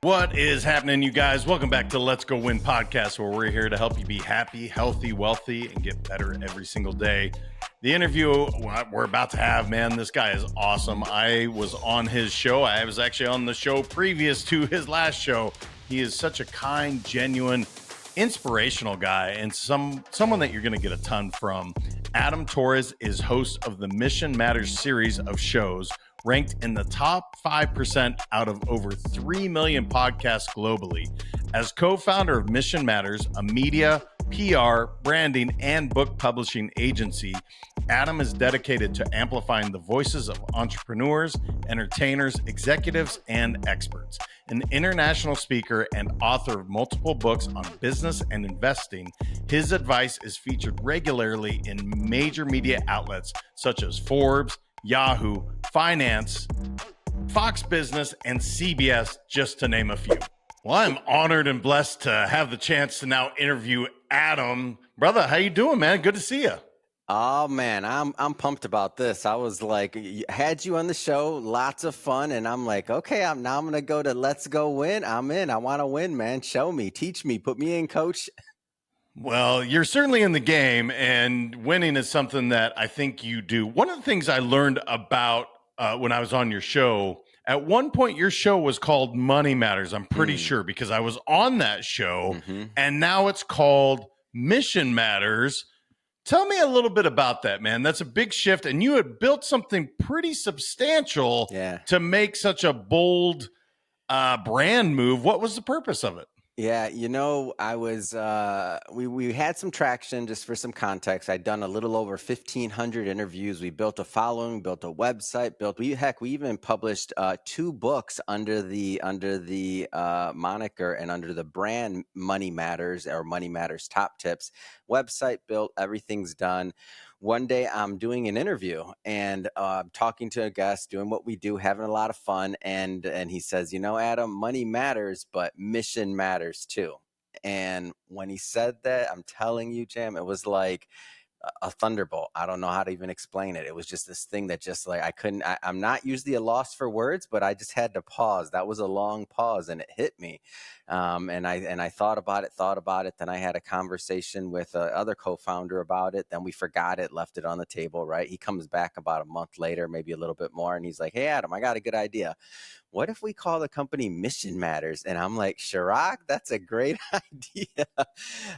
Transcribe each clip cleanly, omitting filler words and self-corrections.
What is happening, you guys? Welcome back to Let's Go Win podcast, where we're here to help you be happy, healthy, wealthy, and get better every single day. The interview we're about to have, man, this guy is awesome. I was on his show. I was actually on the show previous to his last show. He is such a kind, genuine, inspirational guy, and someone that you're going to get a ton from. Adam Torres is host of the Mission Matters series of shows, ranked in the top 5% out of over 3 million podcasts globally. As co-founder of Mission Matters, a media, PR, branding, and book publishing agency, Adam is dedicated to amplifying the voices of entrepreneurs, entertainers, executives, and experts. An international speaker and author of multiple books on business and investing, his advice is featured regularly in major media outlets such as Forbes, Yahoo, Finance, Fox Business, and CBS, just to name a few. Well, I'm honored and blessed to have the chance to now interview Adam. Brother, how you doing, man? Good to see you. Oh man, I'm pumped about this. I was like, had you on the show, lots of fun, and I'm like, okay, I'm gonna go to Let's Go Win. I'm in. I want to win, man. Show me, teach me, put me in, coach. Well, you're certainly in the game, and winning is something that I think you do. One of the things I learned about when I was on your show, at one point your show was called Money Matters, I'm pretty sure, because I was on that show, and now it's called Mission Matters. Tell me a little bit about that, man. That's a big shift, and you had built something pretty substantial to make such a bold brand move. What was the purpose of it? Yeah, I was, we had some traction. Just for some context, I'd done a little over 1,500 interviews. We built a following, built a website, we even published 2 books under the moniker and under the brand Money Matters, or Money Matters Top Tips. Website built, everything's done. One day I'm doing an interview and talking to a guest, doing what we do, having a lot of fun. And he says, Adam, money matters, but mission matters too. And when he said that, I'm telling you, Jam, it was like a thunderbolt. I don't know how to even explain it. It was just this thing that just like, I'm not usually a loss for words, but I just had to pause. That was a long pause and it hit me. And I thought about it. Then I had a conversation with other co-founder about it. Then we forgot it, left it on the table, right? He comes back about a month later, maybe a little bit more. And he's like, hey, Adam, I got a good idea. What if we call the company Mission Matters? And I'm like, Chirac, that's a great idea.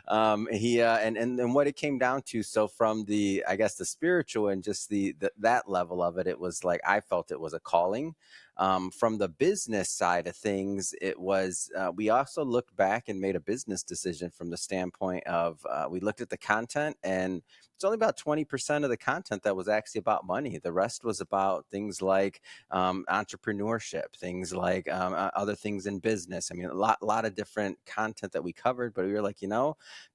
And what it came down to, so from the spiritual and just that level of it, it was like, I felt it was a calling. From the business side of things, it was, we also looked back and made a business decision from the standpoint of, we looked at the content, and it's only about 20% of the content that was actually about money. The rest was about things like entrepreneurship, things like other things in business. I mean, a lot of different content that we covered, but we were like,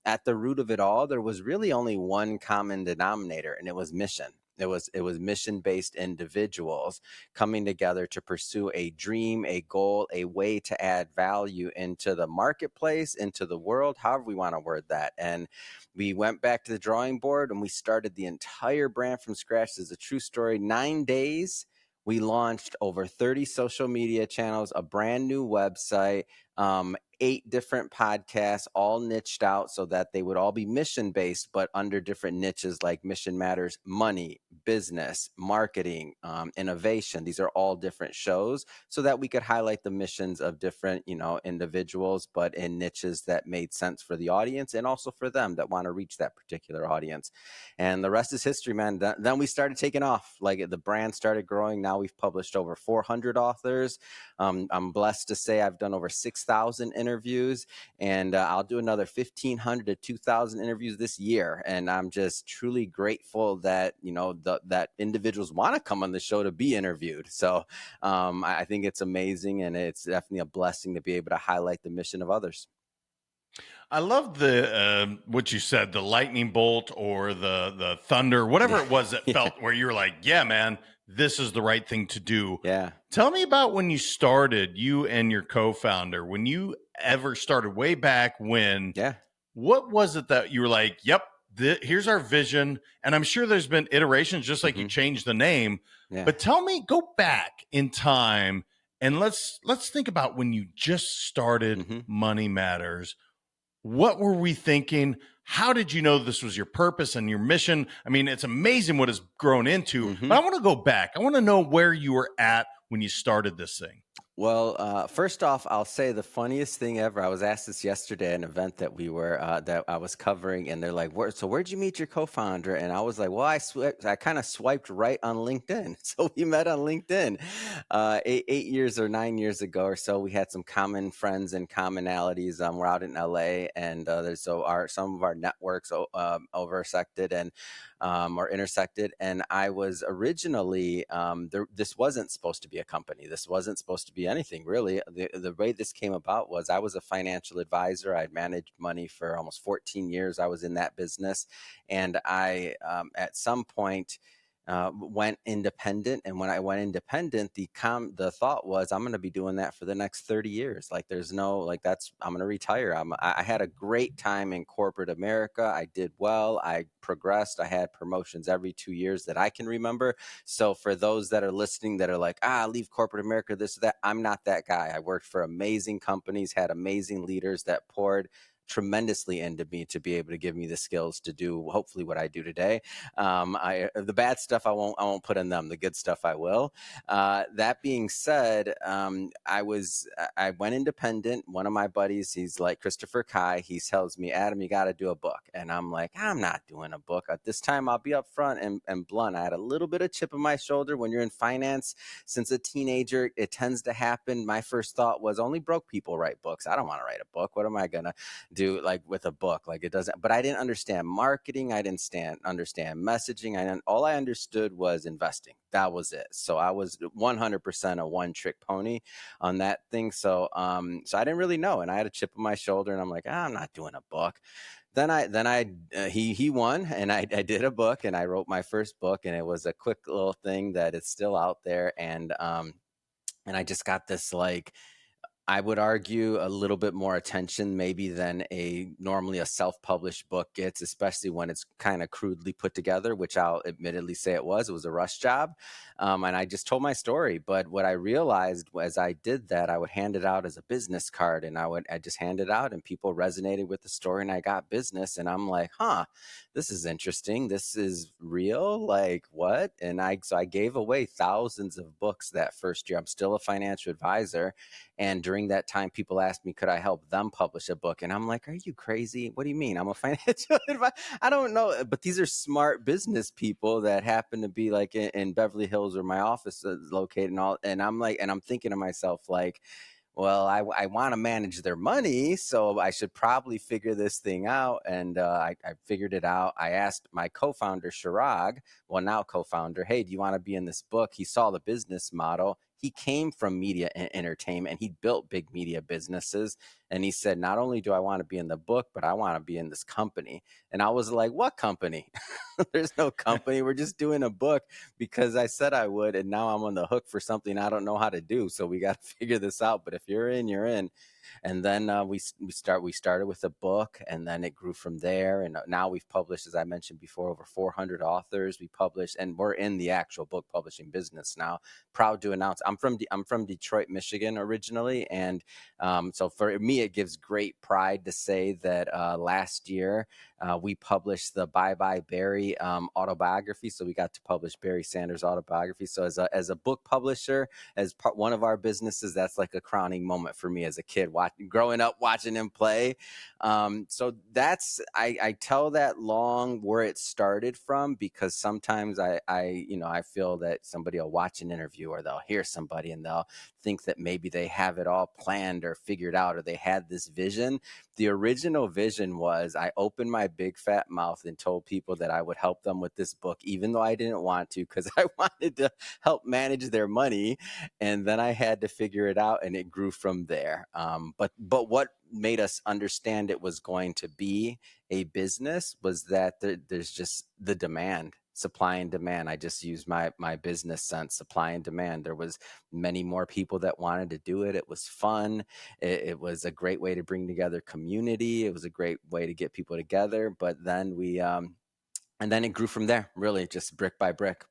at the root of it all, there was really only one common denominator, and it was mission. It was mission-based individuals coming together to pursue a dream, a goal, a way to add value into the marketplace, into the world, however we want to word that. And we went back to the drawing board and we started the entire brand from scratch. This is a true story. 9 days, we launched over 30 social media channels, a brand new website, 8 different podcasts, all niched out so that they would all be mission-based, but under different niches like Mission Matters, money, business, marketing, innovation. These are all different shows so that we could highlight the missions of different, individuals, but in niches that made sense for the audience and also for them that want to reach that particular audience. And the rest is history, man. Then we started taking off. Like the brand started growing. Now we've published over 400 authors. I'm blessed to say I've done over 6,000 interviews, and I'll do another 1,500 to 2,000 interviews this year. And I'm just truly grateful that, that individuals want to come on the show to be interviewed. So I think it's amazing, and it's definitely a blessing to be able to highlight the mission of others. I love the what you said, the lightning bolt or the thunder, whatever it was that felt where you were like, yeah, man, this is the right thing to do. Yeah. Tell me about when you started, you and your co-founder, when you ever started way back when. Yeah. What was it that you were like, yep, here's our vision? And I'm sure there's been iterations, just like you changed the name. Yeah. But tell me, go back in time And let's think about when you just started Hmm. Money Matters. What were we thinking? How did you know this was your purpose and your mission? I mean, it's amazing what it's grown into, Hmm. but I want to go back. I want to know where you were at when you started this thing. Well, first off, I'll say the funniest thing ever. I was asked this yesterday at an event that I was covering, and they're like, where'd you meet your co-founder?" And I was like, "Well, I kind of swiped right on LinkedIn, so we met on LinkedIn, 8 years or 9 years ago or so. We had some common friends and commonalities. We're out in LA, and some of our networks intersected and I was originally this wasn't supposed to be a company. This wasn't supposed to be anything really. The way this came about was I was a financial advisor. I'd managed money for almost 14 years. I was in that business, and I at some point went independent. And when I went independent, the thought was I'm going to be doing that for the next 30 years. Like there's no like that's I'm going to retire. I had a great time in corporate America. I did well. I progressed. I had promotions every 2 years that I can remember. So for those that are listening that are like, leave corporate America, this or that, I'm not that guy. I worked for amazing companies, had amazing leaders that poured tremendously into me to be able to give me the skills to do hopefully what I do today. The bad stuff I won't put in them. The good stuff I will. That being said, I went independent. One of my buddies, he's like Christopher Kai. He tells me, "Adam, you got to do a book," and I'm like, "I'm not doing a book at this time." I'll be upfront and blunt. I had a little bit of chip on my shoulder when you're in finance. Since a teenager, it tends to happen. My first thought was only broke people write books. I don't want to write a book. What am I gonna do like with a book? Like it doesn't. But I didn't understand marketing. I didn't understand messaging. All I understood was investing. That was it. So I was 100% a one trick pony on that thing. So I didn't really know, and I had a chip on my shoulder, and I'm like, I'm not doing a book. He won, and I did a book, and I wrote my first book, and it was a quick little thing that it's still out there, and I just got this like I would argue a little bit more attention maybe than normally a self-published book gets, especially when it's kind of crudely put together, which I'll admittedly say it was. It was a rush job. And I just told my story. But what I realized as I did that, I would hand it out as a business card, and I just hand it out, and people resonated with the story, and I got business. And I'm like, this is interesting. This is real. Like what? So I gave away thousands of books that first year. I'm still a financial advisor. And during that time, people asked me, could I help them publish a book? And I'm like, are you crazy? What do you mean? I'm a financial advisor. I don't know. But these are smart business people that happen to be like in Beverly Hills where my office is located and all. And I'm thinking to myself, like, well, I want to manage their money, so I should probably figure this thing out. And I figured it out. I asked my co-founder, Shirag, well, now co-founder, hey, do you want to be in this book? He saw the business model. He came from media and entertainment. He built big media businesses. And he said, not only do I want to be in the book, but I want to be in this company. And I was like, what company? There's no company. We're just doing a book because I said I would. And now I'm on the hook for something I don't know how to do. So we got to figure this out. But if you're in, you're in. And then we started with a book, and then it grew from there. And now we've published, as I mentioned before, over 400 authors. We published, and we're in the actual book publishing business now. Proud to announce, I'm from Detroit, Michigan originally, and so for me, it gives great pride to say that last year we published the Bye Bye Barry autobiography. So we got to publish Barry Sanders' autobiography. So as a book publisher, one of our businesses, that's like a crowning moment for me as a kid, growing up watching him play. So I tell that long where it started from, because sometimes I feel that somebody will watch an interview or they'll hear somebody and they'll think that maybe they have it all planned or figured out, or they had this vision. The original vision was I opened my big fat mouth and told people that I would help them with this book, even though I didn't want to, because I wanted to help manage their money. And then I had to figure it out, and it grew from there. But what made us understand it was going to be a business was that there's just the demand, supply and demand. I just used my business sense, supply and demand. There was many more people that wanted to do it. It was fun. It was a great way to bring together community. It was a great way to get people together. But then and then it grew from there, really just brick by brick.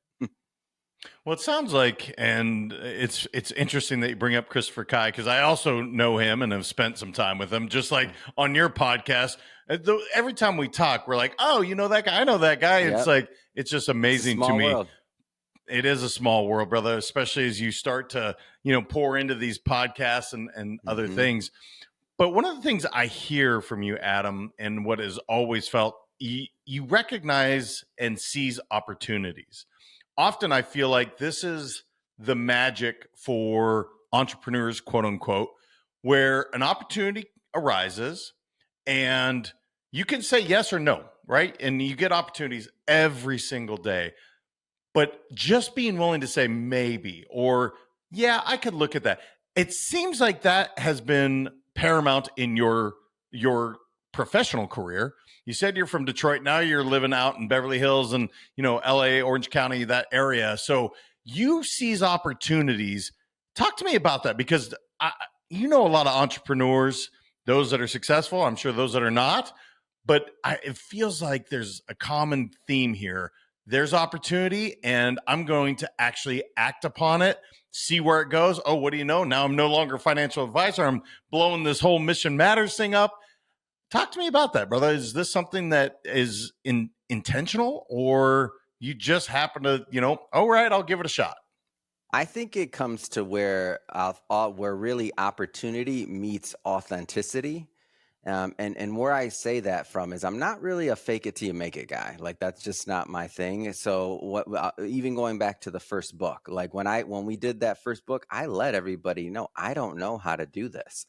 Well, it sounds like, and it's interesting that you bring up Christopher Kai, because I also know him and have spent some time with him. Just like on your podcast, every time we talk, we're like, "Oh, you know that guy? I know that guy." It's Yep. like it's just It's a amazing to small me. world. It is a small world, brother, especially as you start to pour into these podcasts and other Hmm. things. But one of the things I hear from you, Adam, and what has always felt, you recognize and seize opportunities. Often I feel like this is the magic for entrepreneurs, quote unquote, where an opportunity arises and you can say yes or no, right? And you get opportunities every single day. But just being willing to say maybe, or yeah, I could look at that. It seems like that has been paramount in your professional career. You said you're from Detroit. Now you're living out in Beverly Hills and LA, Orange County, that area. So you seize opportunities. Talk to me about that, because you know a lot of entrepreneurs, those that are successful. I'm sure those that are not. But it feels like there's a common theme here. There's opportunity, and I'm going to actually act upon it, see where it goes. Oh, what do you know? Now I'm no longer a financial advisor. I'm blowing this whole Mission Matters thing up. Talk to me about that, brother. Is this something that is intentional, or you just happen to, all right, I'll give it a shot? I think it comes to where really opportunity meets authenticity. And where I say that from is I'm not really a fake it till you make it guy. Like that's just not my thing. So even going back to the first book, like when we did that first book, I let everybody know I don't know how to do this,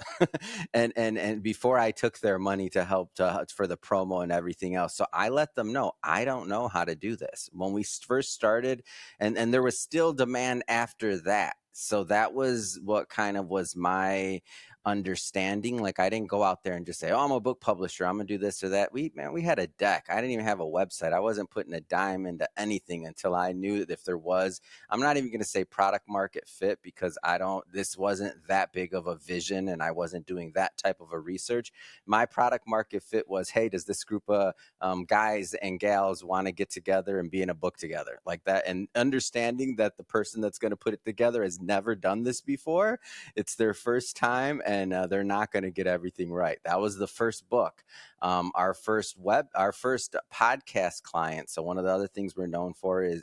and before I took their money to help for the promo and everything else, so I let them know I don't know how to do this when we first started, and there was still demand after that. So that was what kind of was my understanding. Like I didn't go out there and just say, "Oh, I'm a book publisher, I'm gonna do this or that." We had a deck. I didn't even have a website. I wasn't putting a dime into anything until I knew that if there was, I'm not even gonna say product market fit, because this wasn't that big of a vision and I wasn't doing that type of a research. My product market fit was, hey, does this group of guys and gals want to get together and be in a book together, like that, and understanding that the person that's going to put it together has never done this before. It's their first time, and they're not going to get everything right. That was the first book. Our first podcast client. So one of the other things we're known for is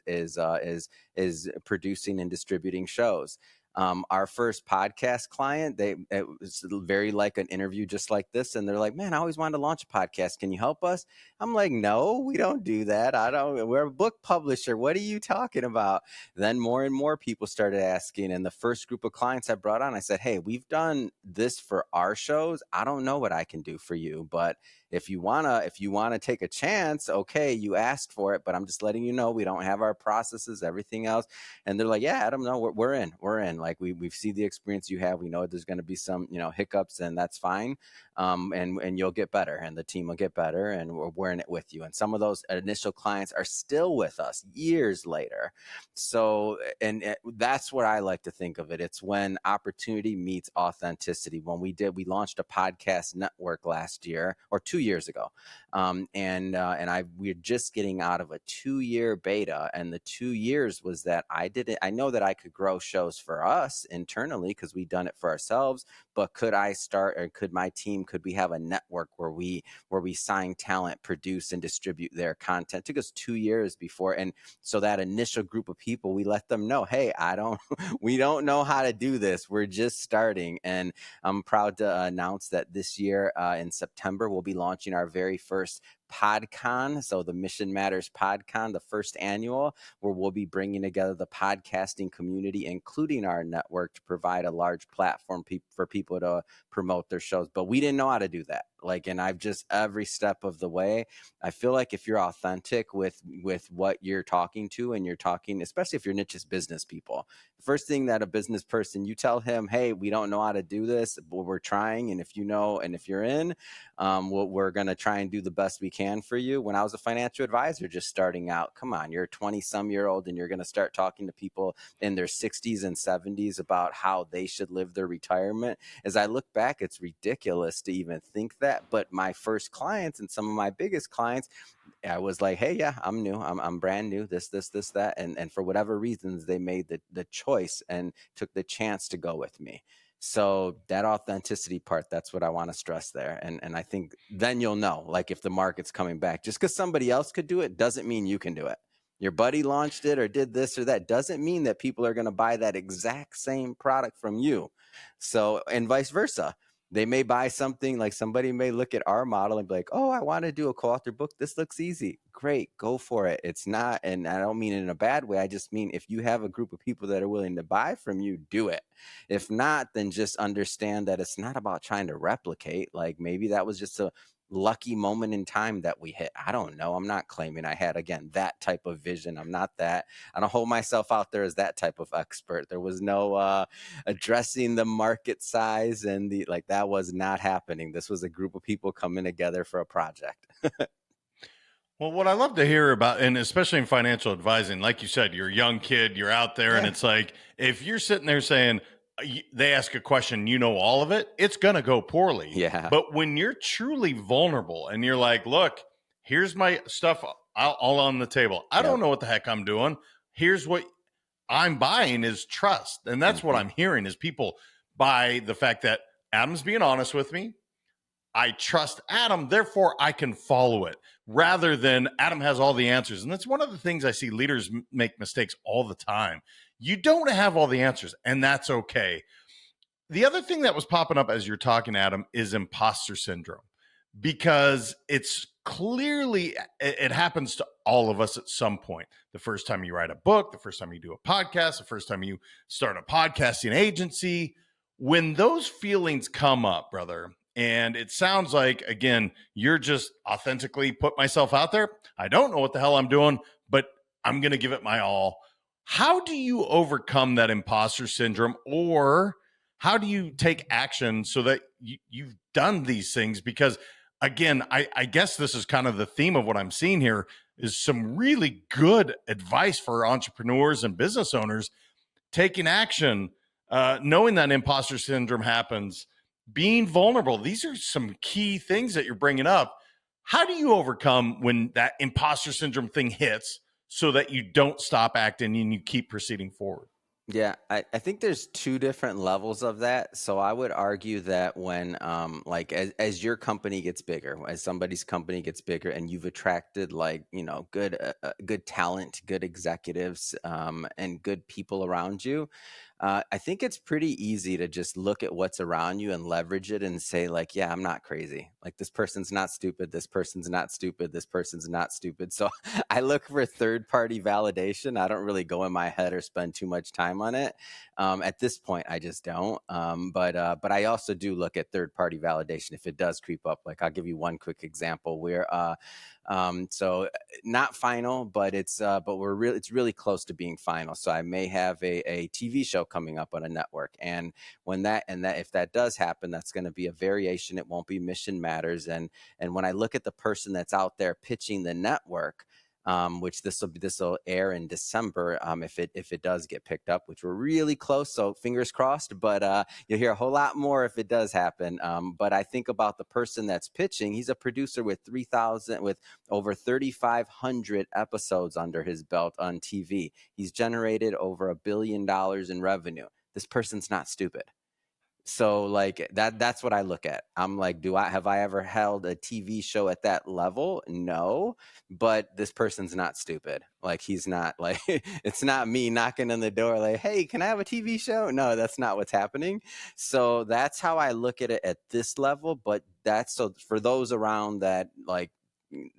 producing and distributing shows. Our first podcast client, it was very like an interview just like this, and they're like, "Man, I always wanted to launch a podcast. Can you help us?" I'm like, "No, we don't do that. We're a book publisher. What are you talking about?" Then more and more people started asking, and the first group of clients I brought on, I said, "Hey, we've done this for our shows. I don't know what I can do for you, but if you wanna take a chance, okay, you asked for it, but I'm just letting you know we don't have our processes, everything else." And they're like, "Yeah, Adam, no, we're in. Like we've seen the experience you have. We know there's going to be some hiccups, and that's fine. And you'll get better, and the team will get better, and we're in it with you." And some of those initial clients are still with us years later. So, and that's what I like to think of it. It's when opportunity meets authenticity. When we launched a podcast network last year or 2 years ago, and we're just getting out of a 2-year beta, and the 2 years was that I know that I could grow shows for us internally because we done it for ourselves, but could I start, or could my team, could we have a network where we sign talent, produce and distribute their content? It took us 2 years before. And so that initial group of people, we let them know, hey, we don't know how to do this. We're just starting. And I'm proud to announce that this year in September, we'll be launching our very first PodCon. So the Mission Matters PodCon, the first annual, where we'll be bringing together the podcasting community, including our network, to provide a large platform for people to promote their shows. But we didn't know how to do that. And I've just, every step of the way, I feel like if you're authentic with what you're talking to, and you're talking, especially if your niche is business people, the first thing that a business person, you tell him, hey, we don't know how to do this, but we're trying. And if you know, and if you're in, we're going to try and do the best we can can for you. When I was a financial advisor just starting out, come on, you're a 20-some-year-old and you're going to start talking to people in their 60s and 70s about how they should live their retirement. As I look back, it's ridiculous to even think that. But my first clients and some of my biggest clients, I was like, hey, yeah, I'm new. I'm brand new. This, that. And for whatever reasons, they made the choice and took the chance to go with me. So that authenticity part, that's what I want to stress there. And I think then you'll know, like, if the market's coming back. Just because somebody else could do it doesn't mean you can do it. Your buddy launched it or did this or that doesn't mean that people are going to buy that exact same product from you. So, and vice versa. They may buy something, like somebody may look at our model and be like, oh, I want to do a co-author book. This looks easy. Great. Go for it. It's not, and I don't mean it in a bad way. I just mean if you have a group of people that are willing to buy from you, do it. If not, then just understand that it's not about trying to replicate. Like maybe that was just a lucky moment in time that we hit. I don't know. I'm not claiming I had, again, that type of vision. I'm not that. I don't hold myself out there as that type of expert. There was no addressing the market size and the, like, that was not happening. This was a group of people coming together for a project. Well, what I love to hear about, and especially in financial advising, like you said, you're a young kid, you're out there, and it's like, if you're sitting there saying, they ask a question, you know all of it, it's going to go poorly. Yeah. But when you're truly vulnerable and you're like, look, here's my stuff all on the table. I don't know what the heck I'm doing. Here's what I'm buying is trust. And that's what I'm hearing is people buy the fact that Adam's being honest with me. I trust Adam, therefore I can follow it, rather than Adam has all the answers. And that's one of the things I see leaders make mistakes all the time. You don't have all the answers, and that's okay. The other thing that was popping up as you're talking, Adam, is imposter syndrome, because it's clearly, it happens to all of us at some point. The first time you write a book, the first time you do a podcast, the first time you start a podcasting agency, when those feelings come up, brother, and it sounds like, again, you're just authentically put myself out there. I don't know what the hell I'm doing, but I'm going to give it my all. How do you overcome that imposter syndrome, or how do you take action so that you've done these things? Because again, I guess this is kind of the theme of what I'm seeing here is some really good advice for entrepreneurs and business owners taking action, knowing that imposter syndrome happens, being vulnerable. These are some key things that you're bringing up. How do you overcome when that imposter syndrome thing hits so that you don't stop acting and you keep proceeding forward? Yeah, I think there's two different levels of that. So I would argue that when, like, as your company gets bigger, as somebody's company gets bigger, and you've attracted, like, good talent, good executives, and good people around you, I think it's pretty easy to just look at what's around you and leverage it and say, like, yeah, I'm not crazy. Like, this person's not stupid. This person's not stupid. This person's not stupid. So I look for third-party validation. I don't really go in my head or spend too much time on it. At this point, I just don't. But I also do look at third-party validation if it does creep up. Like, I'll give you one quick example where, so not final, but it's really close to being final. So I may have a TV show coming up on a network, and if that does happen, that's going to be a variation. It won't be Mission Matters. And when I look at the person that's out there pitching the network, which this will air in December, if it does get picked up, which we're really close, so fingers crossed. But you'll hear a whole lot more if it does happen. But I think about the person that's pitching. He's a producer with over 3,500 episodes under his belt on TV. He's generated over $1 billion in revenue. This person's not stupid. So like that's what I look at. I'm like, have I ever held a TV show at that level? No, but this person's not stupid. Like, he's not, like, it's not me knocking on the door like, hey, can I have a TV show? No, that's not what's happening. So that's how I look at it at this level. But that's, so for those around that, like,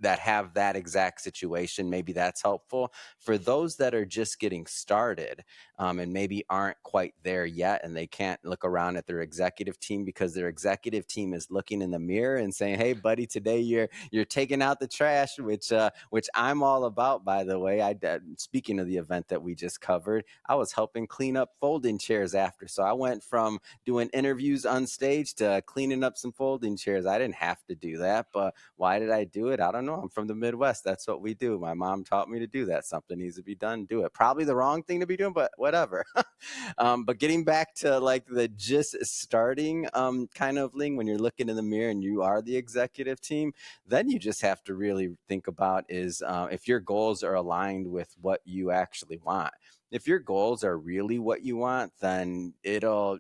that have that exact situation, maybe that's helpful. For those that are just getting started, and maybe aren't quite there yet, and they can't look around at their executive team because their executive team is looking in the mirror and saying, hey buddy, today you're taking out the trash, which I'm all about, by the way. Speaking of the event that we just covered, I was helping clean up folding chairs after. So I went from doing interviews on stage to cleaning up some folding chairs. I didn't have to do that, but why did I do it? I don't know. I'm from the Midwest. That's what we do. My mom taught me to do that. Something needs to be done, do it. Probably the wrong thing to be doing, but whatever. But getting back to like the just starting kind of thing, when you're looking in the mirror and you are the executive team, then you just have to really think about is if your goals are aligned with what you actually want. If your goals are really what you want, then you'll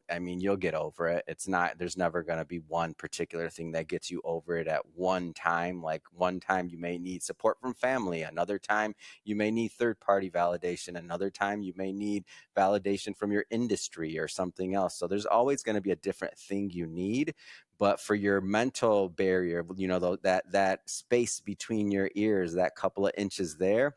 get over it. There's never going to be one particular thing that gets you over it at one time. Like one time you may need support from family. Another time you may need third party validation. Another time you may need validation from your industry or something else. So there's always going to be a different thing you need. But for your mental barrier, that space between your ears, that couple of inches there,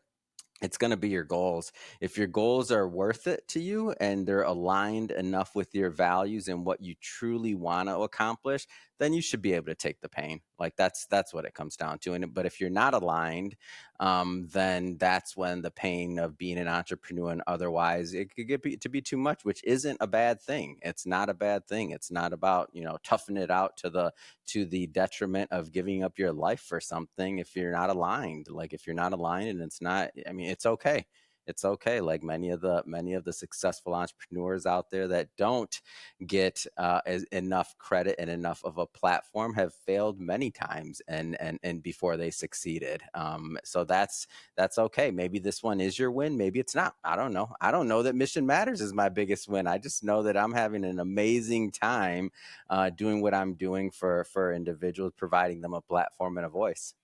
it's going to be your goals. If your goals are worth it to you and they're aligned enough with your values and what you truly want to accomplish, then you should be able to take the pain. Like that's what it comes down to. But if you're not aligned, then that's when the pain of being an entrepreneur and otherwise it could get to be too much, which isn't a bad thing. It's not a bad thing. It's not about toughing it out to the detriment of giving up your life for something. If you're not aligned, and it's not, it's okay. It's okay. Like many of the successful entrepreneurs out there that don't get enough credit and enough of a platform have failed many times and before they succeeded. So that's okay. Maybe this one is your win. Maybe it's not. I don't know. I don't know that Mission Matters is my biggest win. I just know that I'm having an amazing time doing what I'm doing for individuals, providing them a platform and a voice.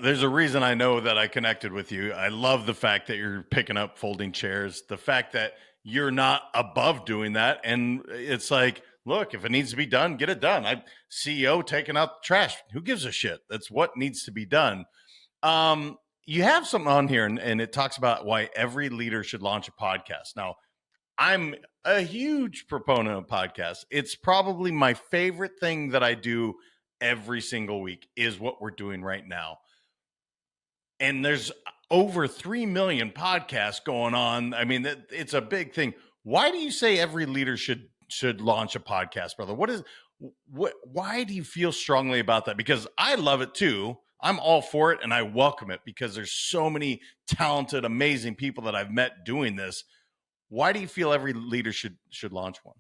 There's a reason I know that I connected with you. I love the fact that you're picking up folding chairs, the fact that you're not above doing that. And it's like, look, if it needs to be done, get it done. I'm CEO taking out the trash. Who gives a shit? That's what needs to be done. You have something on here and it talks about why every leader should launch a podcast. Now, I'm a huge proponent of podcasts. It's probably my favorite thing that I do every single week is what we're doing right now. And there's over 3 million podcasts going on. I mean, it's a big thing. Why do you say every leader should launch a podcast, brother? Why do you feel strongly about that? Because I love it too. I'm all for it and I welcome it because there's so many talented, amazing people that I've met doing this. Why do you feel every leader should launch one?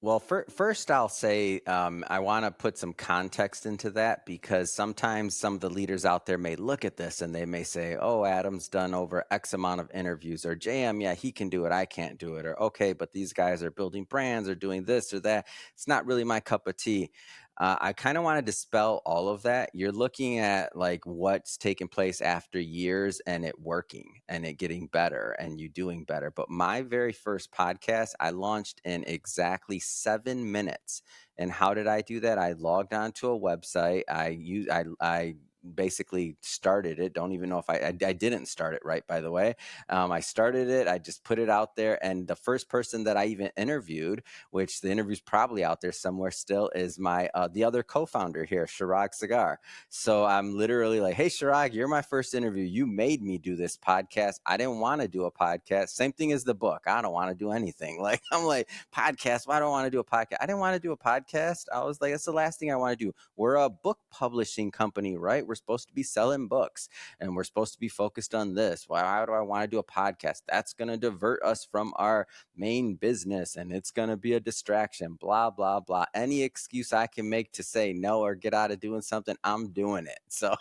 Well, first, I'll say I want to put some context into that because sometimes some of the leaders out there may look at this and they may say, oh, Adam's done over X amount of interviews, or JM, yeah, he can do it, I can't do it, or okay, but these guys are building brands or doing this or that. It's not really my cup of tea. I kind of want to dispel all of that. You're looking at like what's taking place after years and it working and it getting better and you doing better. But my very first podcast, I launched in exactly 7 minutes. And how did I do that? I logged onto a website. I basically started it. Don't even know if I didn't start it right, by the way. I started it. I just put it out there. And the first person that I even interviewed, which the interview's probably out there somewhere still, is my the other co-founder here, Shirag Sagar. So I'm literally like, hey, Shirag, you're my first interview. You made me do this podcast. I didn't want to do a podcast. Same thing as the book. I don't want to do anything. Like, I'm like, podcast, why do I want to do a podcast? I didn't want to do a podcast. I was like, that's the last thing I want to do. We're a book publishing company, right? We're supposed to be selling books and we're supposed to be focused on this. Why do I want to do a podcast? That's going to divert us from our main business and it's going to be a distraction, blah, blah, blah. Any excuse I can make to say no or get out of doing something, I'm doing it. So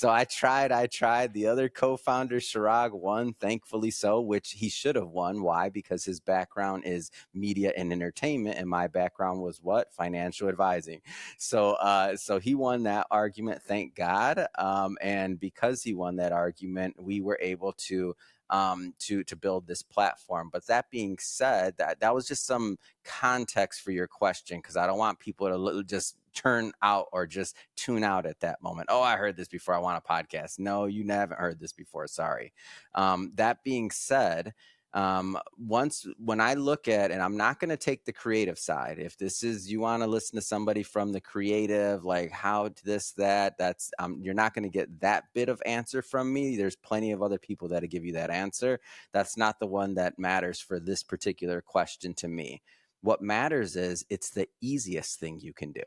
I tried. The other co-founder, Shirag, won, thankfully so, which he should have won. Why? Because his background is media and entertainment and my background was what? Financial advising. So he won that argument, thank God. And because he won that argument, we were able to build this platform. But that being said, that was just some context for your question, because I don't want people to just turn out or just tune out at that moment. Oh, I heard this before, I want a podcast. No, you haven't heard this before. Sorry. That being said, when I look at, and I'm not going to take the creative side. If this is, you want to listen to somebody from the creative, like how this, that's, you're not going to get that bit of answer from me. There's plenty of other people that'll give you that answer. That's not the one that matters for this particular question to me. What matters is it's the easiest thing you can do.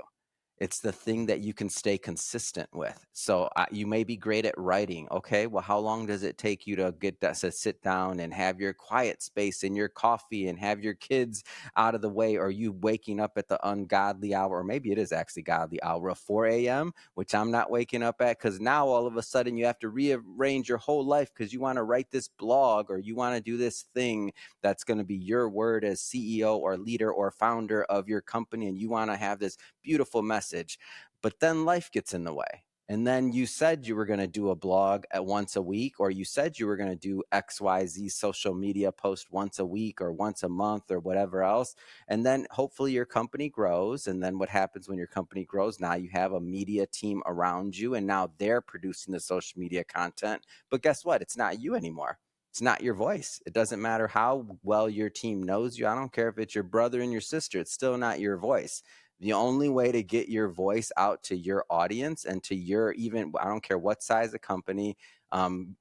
It's the thing that you can stay consistent with. So you may be great at writing. Okay, well, how long does it take you to get that, to sit down and have your quiet space and your coffee and have your kids out of the way? Or you waking up at the ungodly hour, or maybe it is actually godly hour of 4 a.m., which I'm not waking up at, because now all of a sudden you have to rearrange your whole life because you want to write this blog or you want to do this thing that's going to be your word as CEO or leader or founder of your company, and you want to have this beautiful message. But then life gets in the way. And then you said you were going to do a blog at once a week, or you said you were going to do XYZ social media post once a week or once a month or whatever else. And then hopefully your company grows. And then what happens when your company grows? Now you have a media team around you, and now they're producing the social media content. But guess what? It's not you anymore. It's not your voice. It doesn't matter how well your team knows you. I don't care if it's your brother and your sister. It's still not your voice. The only way to get your voice out to your audience and to your, even, I don't care what size of company,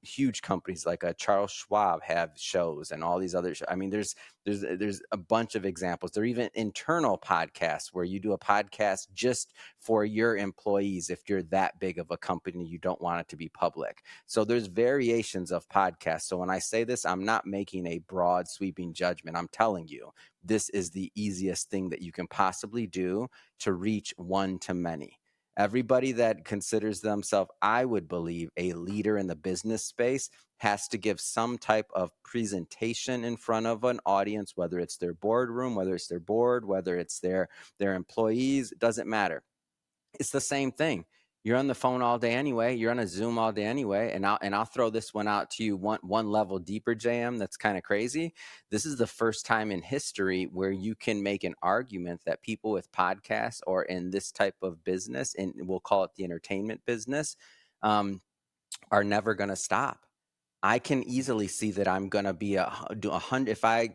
huge companies like Charles Schwab have shows and all these other shows. I mean, there's a bunch of examples. There are even internal podcasts where you do a podcast just for your employees if you're that big of a company, you don't want it to be public. So there's variations of podcasts. So when I say this, I'm not making a broad sweeping judgment. I'm telling you, this is the easiest thing that you can possibly do to reach one to many. Everybody that considers themselves, I would believe, a leader in the business space has to give some type of presentation in front of an audience, whether it's their boardroom, whether it's their board, whether it's their employees, it doesn't matter. It's the same thing. You're on the phone all day anyway. You're on a Zoom all day anyway. And I'll throw this one out to you one level deeper, JM. That's kind of crazy. This is the first time in history where you can make an argument that people with podcasts or in this type of business, and we'll call it the entertainment business, are never going to stop. I can easily see that I'm going to be 100. If I,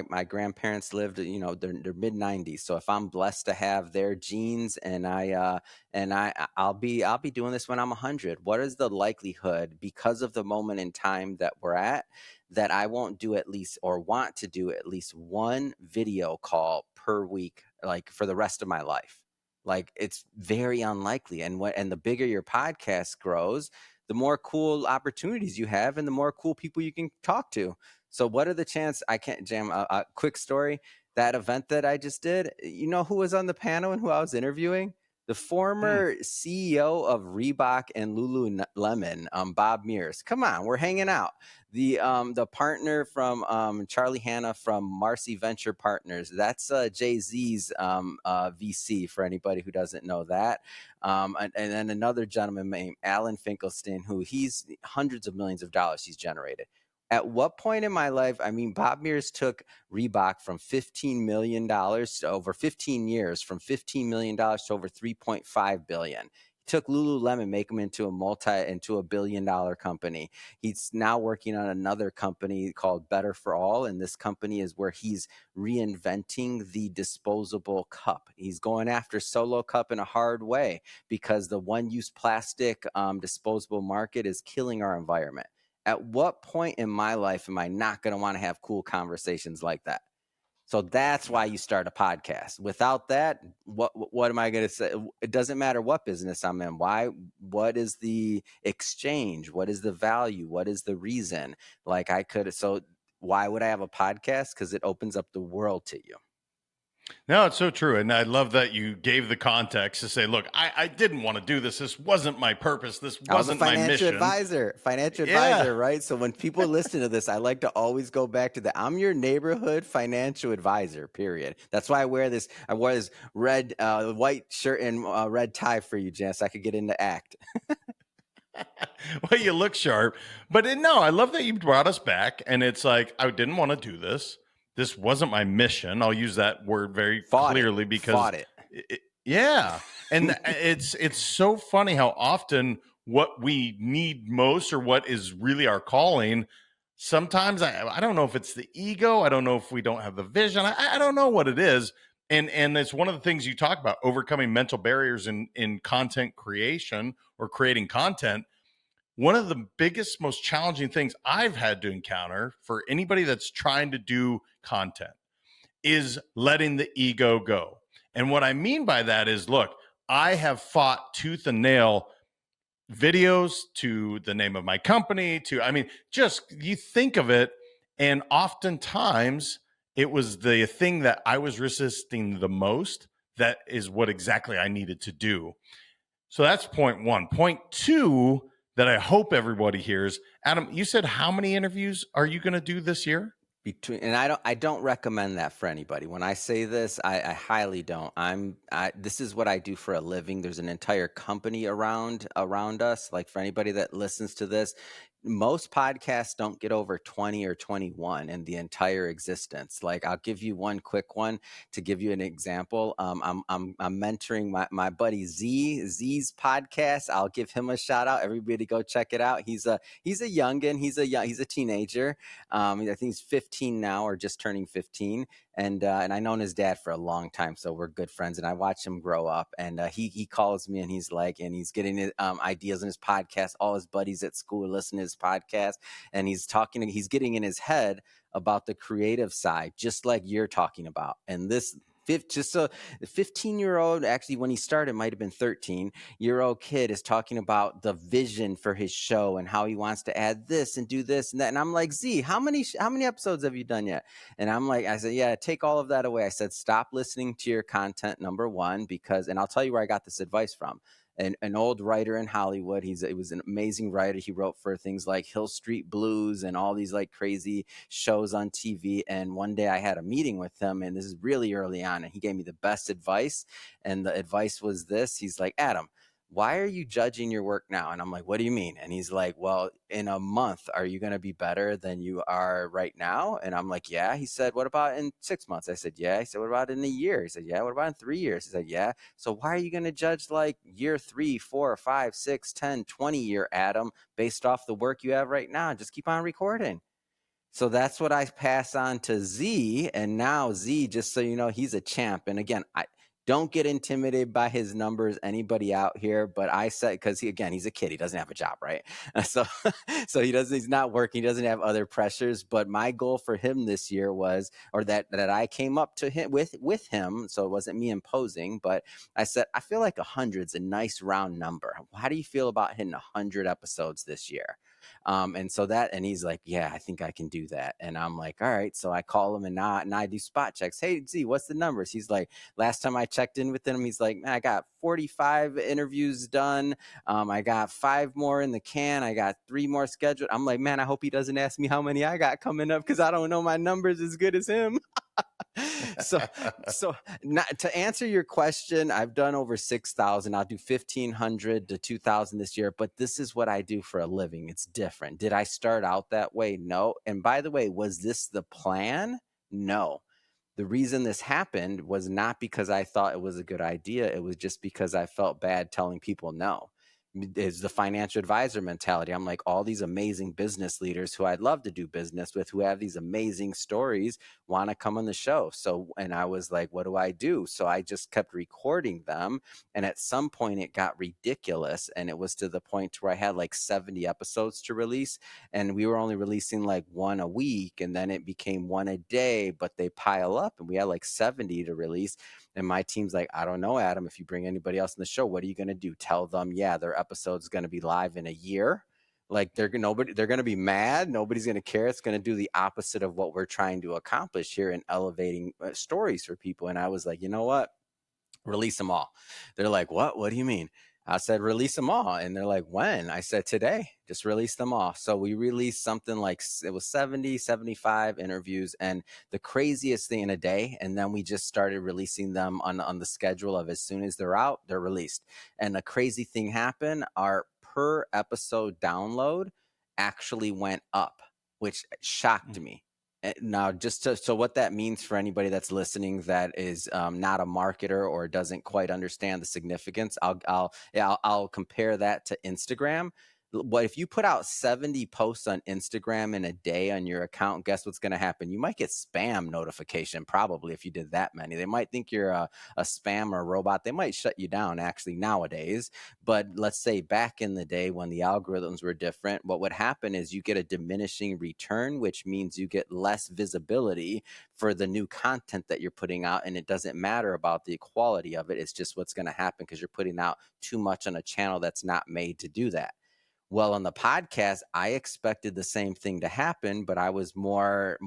my grandparents lived, they're mid 90s. So if I'm blessed to have their genes and I'll be doing this when I'm 100, what is the likelihood, because of the moment in time that we're at, that I won't do at least, or want to do at least, one video call per week, like for the rest of my life? Like, it's very unlikely. And the bigger your podcast grows, the more cool opportunities you have and the more cool people you can talk to. So what are the chances? I can't jam a quick story. That event that I just did, you know who was on the panel and who I was interviewing? The former CEO of Reebok and Lululemon, Bob Mears. Come on, we're hanging out. The partner from Charlie Hanna from Marcy Venture Partners. That's Jay-Z's VC, for anybody who doesn't know that. And then another gentleman named Alan Finkelstein, who he's hundreds of millions of dollars he's generated. At what point in my life, I mean, Bob Mears took Reebok from $15 million to over 15 years, from $15 million to over $3.5 billion. He took Lululemon, make them into a $1 billion company. He's now working on another company called Better for All. And this company is where he's reinventing the disposable cup. He's going after Solo Cup in a hard way because the one-use plastic disposable market is killing our environment. At what point in my life am I not going to want to have cool conversations like that? So that's why you start a podcast. Without that, what am I going to say? It doesn't matter what business I'm in. Why? What is the exchange? What is the value? What is the reason? So why would I have a podcast? Because it opens up the world to you. No, it's so true. And I love that you gave the context to say, look, I didn't want to do this. This wasn't my purpose. This wasn't my mission. Financial advisor, right? So when people listen to this, I like to always go back to that. I'm your neighborhood financial advisor, period. That's why I wore this red, white shirt and red tie for you, Jan, so I could get into ACT. Well, you look sharp. But no, I love that you brought us back. And it's like, I didn't want to do this. This wasn't my mission. I'll use that word very clearly because yeah. And it's so funny how often what we need most, or what is really our calling, sometimes I don't know if it's the ego. I don't know if we don't have the vision. I don't know what it is. And it's one of the things you talk about, overcoming mental barriers in content creation or creating content. One of the biggest, most challenging things I've had to encounter for anybody that's trying to do content is letting the ego go. And what I mean by that is, look, I have fought tooth and nail videos to the name of my company to, I mean, just you think of it. And oftentimes it was the thing that I was resisting the most that is what exactly I needed to do. So that's point one. Point two that I hope everybody hears. Adam, you said how many interviews are you going to do this year? And I don't recommend that for anybody. When I say this, I highly don't. This is what I do for a living. There's an entire company around us. Like, for anybody that listens to this, most podcasts don't get over 20 or 21 in the entire existence. Like, I'll give you one quick one to give you an example. I'm mentoring my buddy Z's podcast. I'll give him a shout out. Everybody go check it out. He's a youngin. He's a teenager. I think he's 15 now, or just turning 15. And I've known his dad for a long time, so we're good friends. And I watched him grow up. And he calls me, and he's like, and he's getting his, ideas in his podcast. All his buddies at school listen to his podcast, and he's getting in his head about the creative side, just like you're talking about. And this. Just a 15-year-old, actually, when he started, might have been 13-year-old kid is talking about the vision for his show and how he wants to add this and do this and that. And I'm like, Z, how many episodes have you done yet? And I said, yeah, take all of that away. I said, stop listening to your content, number one, and I'll tell you where I got this advice from. An old writer in Hollywood. He was an amazing writer. He wrote for things like Hill Street Blues and all these like crazy shows on TV. And one day I had a meeting with him, and this is really early on, and he gave me the best advice. And the advice was this. He's like, Adam, why are you judging your work now? And I'm like, what do you mean? And he's like, well, in a month, are you going to be better than you are right now? And I'm like, yeah. He said, what about in 6 months? I said, yeah. He said, what about in a year? He said, yeah. What about in 3 years? He said, yeah. So why are you going to judge like year 3, 4, 5, 6, 10, 20 year Adam based off the work you have right now? Just keep on recording. So that's what I pass on to Z. And now Z, just so you know, he's a champ. And again, I don't get intimidated by his numbers, anybody out here. But I said, because he's a kid. He doesn't have a job, right? So he's not working. He doesn't have other pressures. But my goal for him this year was, or that I came up to him with him. So it wasn't me imposing, but I said, I feel like 100's a nice round number. How do you feel about hitting 100 episodes this year? And he's like, yeah, I think I can do that. And I'm like, all right. So I call him, and I do spot checks. Hey, Z, what's the numbers? He's like, last time I checked in with him, he's like, man, I got 45 interviews done. I got 5 more in the can. I got 3 more scheduled. I'm like, man, I hope he doesn't ask me how many I got coming up, because I don't know my numbers as good as him. so not, to answer your question, I've done over 6,000. I'll do 1,500 to 2,000 this year, but this is what I do for a living. It's different. Did I start out that way? No. And by the way, was this the plan? No. The reason this happened was not because I thought it was a good idea. It was just because I felt bad telling people no. Is the financial advisor mentality. I'm like, all these amazing business leaders who I'd love to do business with, who have these amazing stories, want to come on the show. So, and I was like, what do I do? So I just kept recording them. And at some point it got ridiculous. And it was to the point where I had like 70 episodes to release, and we were only releasing like 1 a week. And then it became 1 a day, but they pile up, and we had like 70 to release. And my team's like, I don't know, Adam, if you bring anybody else on the show, what are you going to do? Tell them, yeah, their episode's going to be live in a year. Like they're going to be mad. Nobody's going to care. It's going to do the opposite of what we're trying to accomplish here in elevating stories for people. And I was like, you know what? Release them all. They're like, what? What do you mean? I said, release them all. And they're like, when? I said, today, just release them all. So we released something like, it was 70, 75 interviews, and the craziest thing in a day. And then we just started releasing them on the schedule of as soon as they're out, they're released. And the crazy thing happened, our per episode download actually went up, which shocked me. Now, so what that means for anybody that's listening that is not a marketer or doesn't quite understand the significance, I'll compare that to Instagram. what if you put out 70 posts on Instagram in a day on your account? Guess what's going to happen? You might get spam notification probably if you did that many. They might think you're a spam or a robot. They might shut you down actually nowadays. But let's say back in the day when the algorithms were different, what would happen is you get a diminishing return, which means you get less visibility for the new content that you're putting out. And it doesn't matter about the quality of it. It's just what's going to happen because you're putting out too much on a channel that's not made to do that. Well, on the podcast, I expected the same thing to happen, but I was more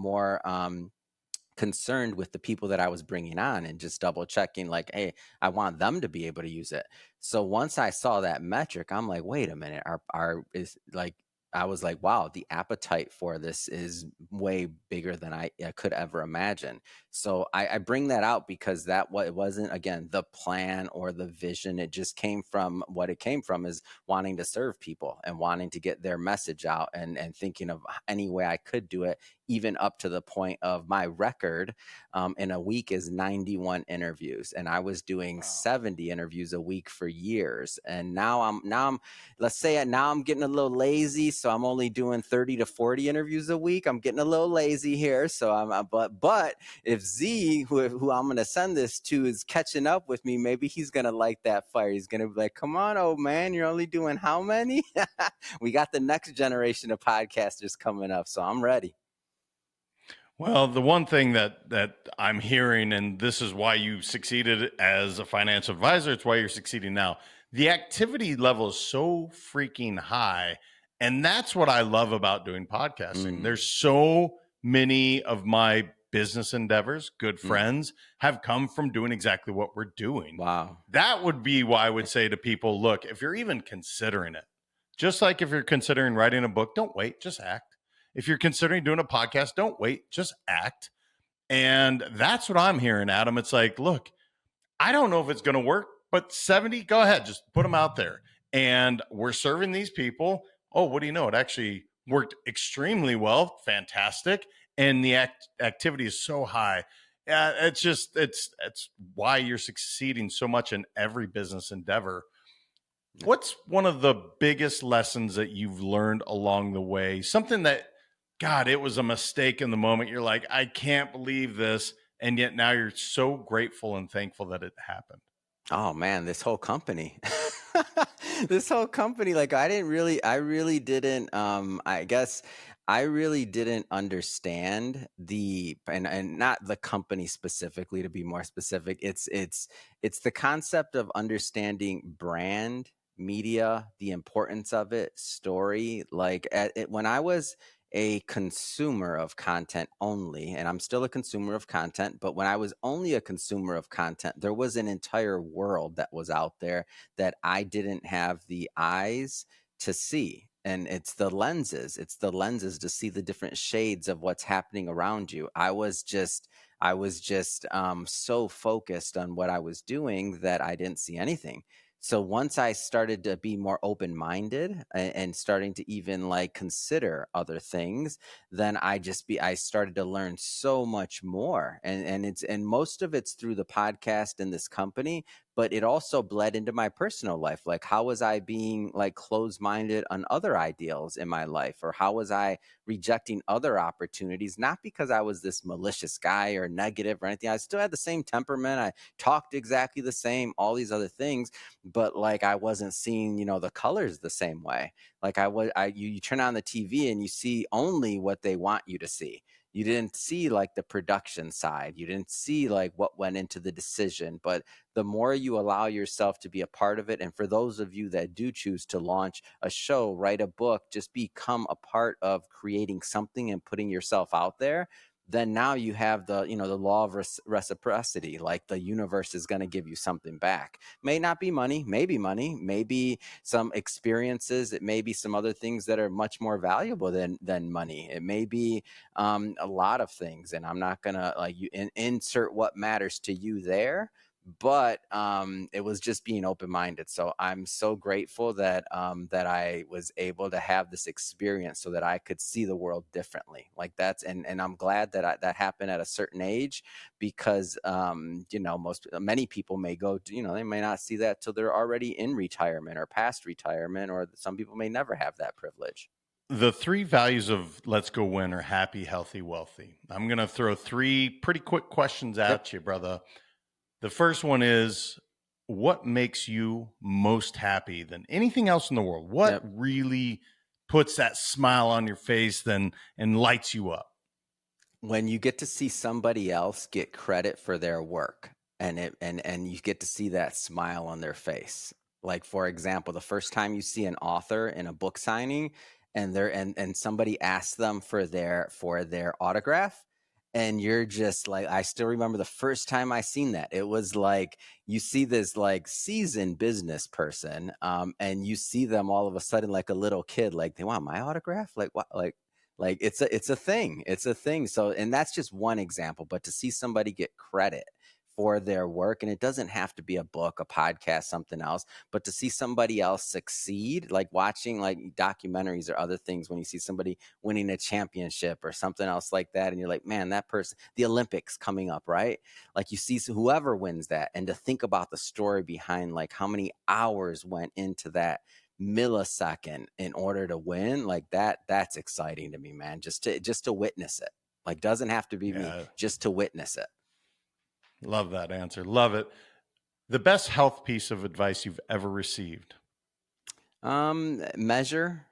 concerned with the people that I was bringing on and just double checking, like, hey, I want them to be able to use it. So once I saw that metric, I'm like, wait a minute, I was like, wow, the appetite for this is way bigger than I could ever imagine. So I bring that out because it wasn't, again, the plan or the vision. It just came from what it came from is wanting to serve people and wanting to get their message out and thinking of any way I could do it, even up to the point of my record in a week is 91 interviews. And I was doing 70 interviews a week for years. And now I'm let's say now I'm getting a little lazy. So I'm only doing 30 to 40 interviews a week. I'm getting a little lazy here. So but if Z, who I'm going to send this to, is catching up with me, maybe he's going to like that fire. He's going to be like, come on, old man, you're only doing how many? We got the next generation of podcasters coming up. So I'm ready. Well, the one thing that I'm hearing, and this is why you succeeded as a financial advisor, it's why you're succeeding now. The activity level is so freaking high. And that's what I love about doing podcasting. There's so many of my business endeavors, good friends, have come from doing exactly what we're doing. Wow. That would be why I would say to people, look, if you're even considering it, just like if you're considering writing a book, don't wait, just act. If you're considering doing a podcast, don't wait, just act. And that's what I'm hearing, Adam. It's like, look, I don't know if it's going to work, but 70, go ahead, just put them out there. And we're serving these people. Oh, what do you know? It actually worked extremely well. Fantastic. And the activity is so high. It's why you're succeeding so much in every business endeavor. What's one of the biggest lessons that you've learned along the way? Something that, God, it was a mistake in the moment. You're like, I can't believe this. And yet now you're so grateful and thankful that it happened. Oh man, this whole company. This whole company, like I really didn't I guess I really didn't understand and not the company specifically, to be more specific. It's the concept of understanding brand, media, the importance of it, story. When I was a consumer of content only, and I'm still a consumer of content, but when I was only a consumer of content, there was an entire world that was out there that I didn't have the eyes to see. And it's the lenses to see the different shades of what's happening around you. I was just so focused on what I was doing that I didn't see anything. So once I started to be more open-minded and starting to even like consider other things, then I started to learn so much more. And most of it's through the podcast and this company, but it also bled into my personal life. Like, how was I being like closed-minded on other ideals in my life? Or how was I rejecting other opportunities? Not because I was this malicious guy or negative or anything. I still had the same temperament. I talked exactly the same, all these other things, but like I wasn't seeing, the colors the same way. Like you turn on the TV and you see only what they want you to see. You didn't see like the production side. You didn't see like what went into the decision. But the more you allow yourself to be a part of it, and for those of you that do choose to launch a show, write a book, just become a part of creating something and putting yourself out there, then now you have the law of reciprocity. Like the universe is going to give you something back. May not be money, maybe some experiences. It may be some other things that are much more valuable than money. It may be a lot of things, and I'm not going to insert what matters to you there. but it was just being open-minded. So I'm so grateful that that I was able to have this experience so that I could see the world differently. Like that's and I'm glad that that happened at a certain age, because you know, many people may go to, you know, they may not see that till they're already in retirement or past retirement, or some people may never have that privilege. The three values of Let's Go Win are happy, healthy, wealthy. I'm going to throw three pretty quick questions Yep. at you, brother. The first one is, what makes you most happy than anything else in the world? What Yep. really puts that smile on your face then and lights you up? When you get to see somebody else get credit for their work, and you get to see that smile on their face. Like, for example, the first time you see an author in a book signing, and they're and somebody asks them for their autograph, and you're just like, I still remember the first time I seen that. It was like, you see this like seasoned business person, and you see them all of a sudden like a little kid, like, they want my autograph, like what, like it's a thing. It's a thing. So, and that's just one example, but to see somebody get credit for their work, and it doesn't have to be a book, a podcast, something else, but to see somebody else succeed, like watching like documentaries or other things, when you see somebody winning a championship or something else like that, and you're like, man, that person, the Olympics coming up, right? Like, you see whoever wins that, and to think about the story behind, like how many hours went into that millisecond in order to win, like that's exciting to me, man. Just to witness it. Like, doesn't have to be me, Yeah, just to witness it. love that answer. Love it. The best health piece of advice you've ever received? Measure,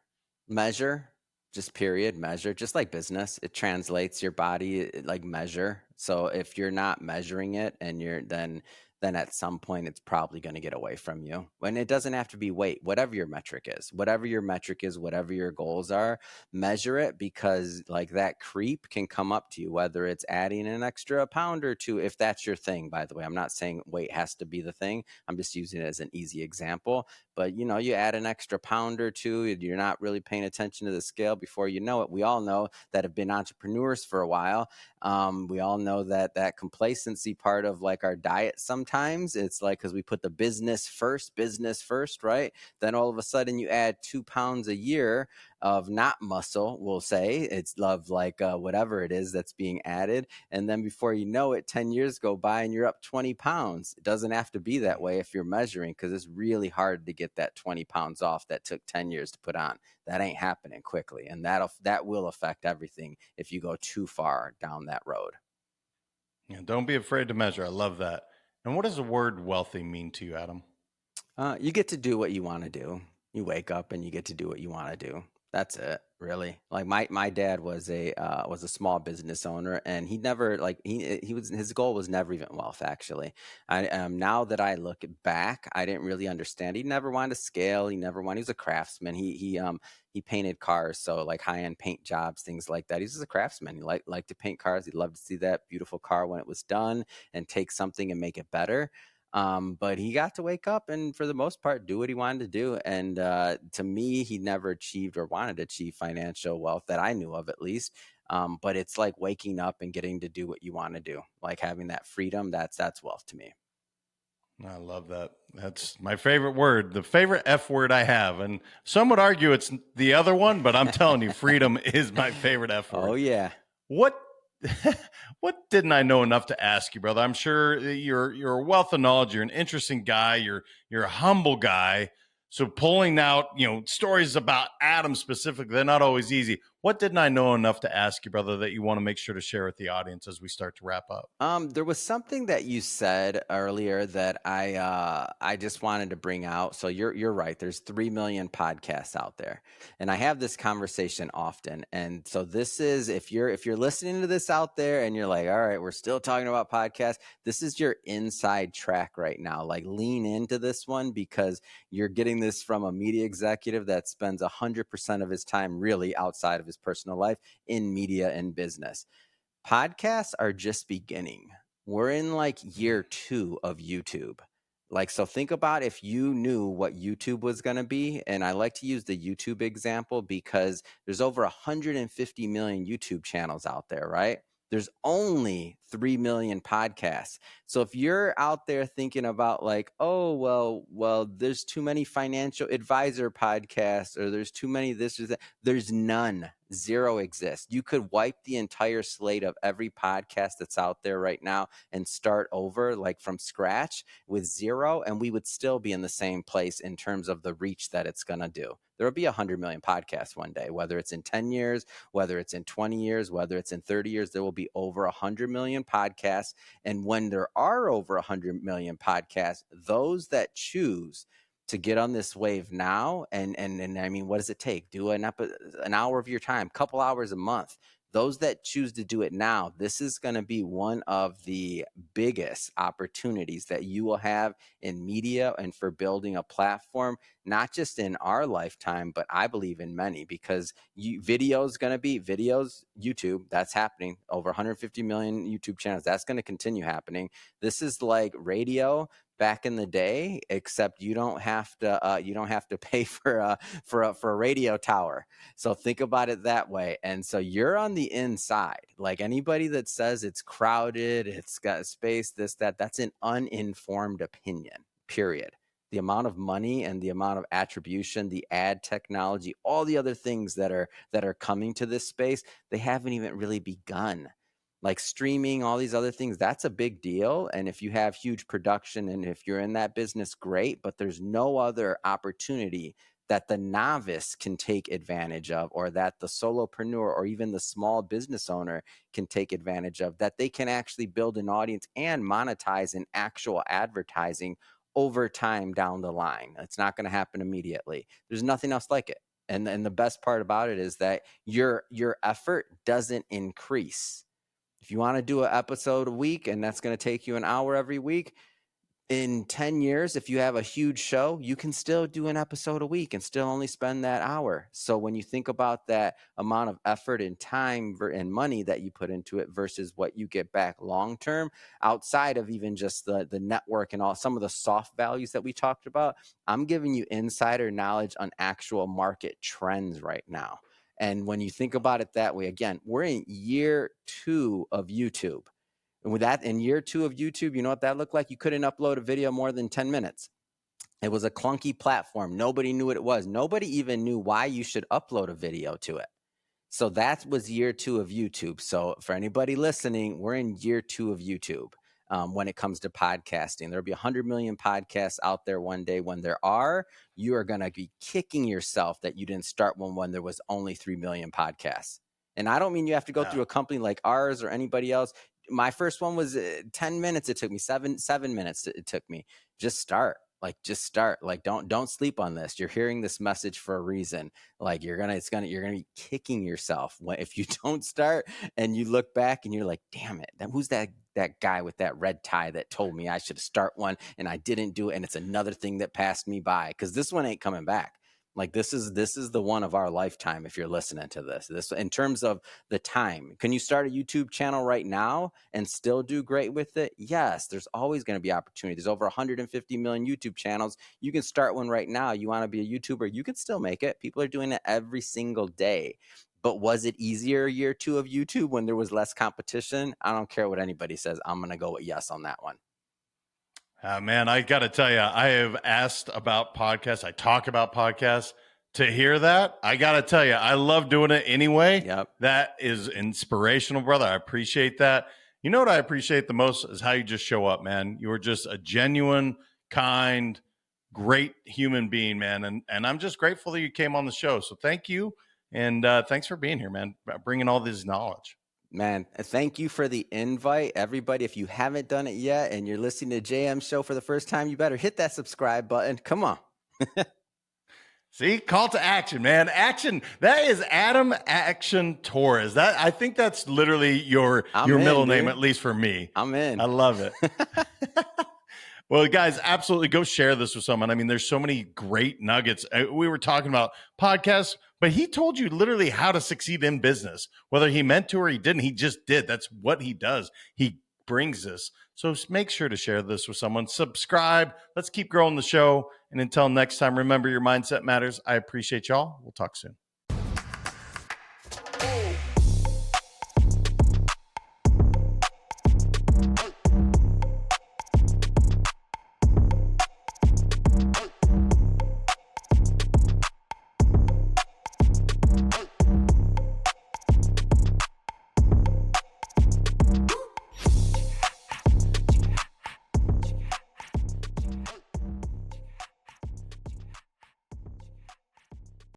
just period, measure, just like business. It translates your body, like measure. So if you're not measuring it, and you're then at some point it's probably going to get away from you. When it doesn't have to be weight, whatever your metric is, whatever your goals are, measure it, because like that creep can come up to you, whether it's adding an extra pound or two, if that's your thing. By the way, I'm not saying weight has to be the thing. I'm just using it as an easy example. But you know, you add an extra pound or two, you're not really paying attention to the scale. Before you know it, we all know that have been entrepreneurs for a while. We all know that that complacency part of like our diet, sometimes it's like, because we put the business first, right? Then all of a sudden you add 2 pounds a year of not muscle, we'll say it's love, like whatever it is that's being added, and then before you know it, 10 years go by and you're up 20 pounds. It doesn't have to be that way if you're measuring, because it's really hard to get that 20 pounds off that took 10 years to put on. That ain't happening quickly, and that will affect everything if you go too far down that road. Yeah, don't be afraid to measure. I love that. And what does the word wealthy mean to you, Adam? You get to do what you want to do. You wake up and you get to do what you want to do. That's it, really. Like my dad was a small business owner, and he never, like, he was, his goal was never even wealth. Actually, I now that I look back, I didn't really understand. He never wanted to scale. He never wanted. He was a craftsman. He painted cars, so like high end paint jobs, things like that. He was just a craftsman. He liked to paint cars. He loved to see that beautiful car when it was done, and take something and make it better. But he got to wake up and, for the most part, do what he wanted to do. And to me, he never achieved or wanted to achieve financial wealth that I knew of, at least. But it's like waking up and getting to do what you want to do, like having that freedom. That's wealth to me. I love that. That's my favorite word, the favorite F word I have. And some would argue it's the other one, but I'm telling you, freedom is my favorite F word. Oh yeah. What what didn't I know enough to ask you, brother? I'm sure you're a wealth of knowledge. You're an interesting guy. You're a humble guy. So pulling out, stories about Adam specifically, they're not always easy. What didn't I know enough to ask you, brother, that you want to make sure to share with the audience as we start to wrap up? There was something that you said earlier that I just wanted to bring out. So you're right. There's 3 million podcasts out there, and I have this conversation often. And so this is, if you're listening to this out there and you're like, all right, we're still talking about podcasts, this is your inside track right now. Like, lean into this one, because you're getting this from a media executive that spends 100% of his time really outside of his personal life in media and business. Podcasts are just beginning. We're in like year 2 of YouTube. Like, so think about if you knew what YouTube was going to be. And I like to use the YouTube example because there's over 150 million YouTube channels out there, right? There's only 3 million podcasts. So if you're out there thinking about like, oh, well, there's too many financial advisor podcasts, or there's too many this or that, there's none. Zero exists. You could wipe the entire slate of every podcast that's out there right now and start over like from scratch with zero, and we would still be in the same place in terms of the reach that it's going to do. There will be 100 million podcasts one day, whether it's in 10 years, whether it's in 20 years, whether it's in 30 years, there will be over 100 million podcasts. And when there are over 100 million podcasts, those that choose to get on this wave now, and I mean, what does it take? Do an hour of your time, couple hours a month. Those that choose to do it now, this is going to be one of the biggest opportunities that you will have in media and for building a platform, not just in our lifetime, but I believe in many, because video is going to be videos, YouTube, that's happening. Over 150 million YouTube channels, that's going to continue happening. This is like radio back in the day, except you don't have to pay for a radio tower. So think about it that way. And so you're on the inside. Like anybody that says it's crowded, it's got space, this, that's an uninformed opinion, period. The amount of money and the amount of attribution, the ad technology, all the other things that are coming to this space, they haven't even really begun. Like streaming, all these other things, that's a big deal. And if you have huge production and if you're in that business, great, but there's no other opportunity that the novice can take advantage of, or that the solopreneur or even the small business owner can take advantage of, that they can actually build an audience and monetize in actual advertising over time down the line. It's not going to happen immediately. There's nothing else like it. And the best part about it is that your effort doesn't increase. If you want to do an episode a week and that's going to take you an hour every week, in 10 years, if you have a huge show, you can still do an episode a week and still only spend that hour. So when you think about that amount of effort and time and money that you put into it versus what you get back long term, outside of even just the network and all some of the soft values that we talked about, I'm giving you insider knowledge on actual market trends right now. And when you think about it that way, again, we're in year 2 of YouTube. And with that, in year 2 of YouTube, you know what that looked like? You couldn't upload a video more than 10 minutes. It was a clunky platform. Nobody knew what it was. Nobody even knew why you should upload a video to it. So that was year 2 of YouTube. So for anybody listening, we're in year 2 of YouTube when it comes to podcasting. There'll be 100 million podcasts out there one day. When there are, you are going to be kicking yourself that you didn't start one when there was only 3 million podcasts. And I don't mean you have to go through a company like ours or anybody else. My first one was 10 minutes. It took me 7 minutes. It took me. Just start. Like, don't sleep on this. You're hearing this message for a reason. Like you're going to be kicking yourself if you don't start and you look back and you're like, damn it. Who's that guy with that red tie that told me I should start one and I didn't do it. And it's another thing that passed me by, because this one ain't coming back. Like this is the one of our lifetime. If you're listening to this in terms of the time, can you start a YouTube channel right now and still do great with it? Yes, there's always going to be opportunities. There's over 150 million YouTube channels. You can start one right now. You want to be a YouTuber, you can still make it. People are doing it every single day. But was it easier year 2 of YouTube when there was less competition? I don't care what anybody says. I'm going to go with yes on that one. Man, I got to tell you, I have asked about podcasts. I talk about podcasts. To hear that, I got to tell you, I love doing it anyway. Yep. That is inspirational, brother. I appreciate that. You know what I appreciate the most is how you just show up, man. You are just a genuine, kind, great human being, man. And I'm just grateful that you came on the show. So thank you. And thanks for being here, man, bringing all this knowledge. Man, thank you for the invite. Everybody, if you haven't done it yet and you're listening to JM's show for the first time, you better hit that subscribe button. Come on. See, call to action, man. Action. That is Adam Action Torres. I think that's literally your middle name, at least for me. I'm in. I love it. Well, guys, absolutely go share this with someone. I mean, there's so many great nuggets. We were talking about podcasts, but he told you literally how to succeed in business. Whether he meant to or he didn't, he just did. That's what he does. He brings this. So make sure to share this with someone. Subscribe. Let's keep growing the show. And until next time, remember your mindset matters. I appreciate y'all. We'll talk soon.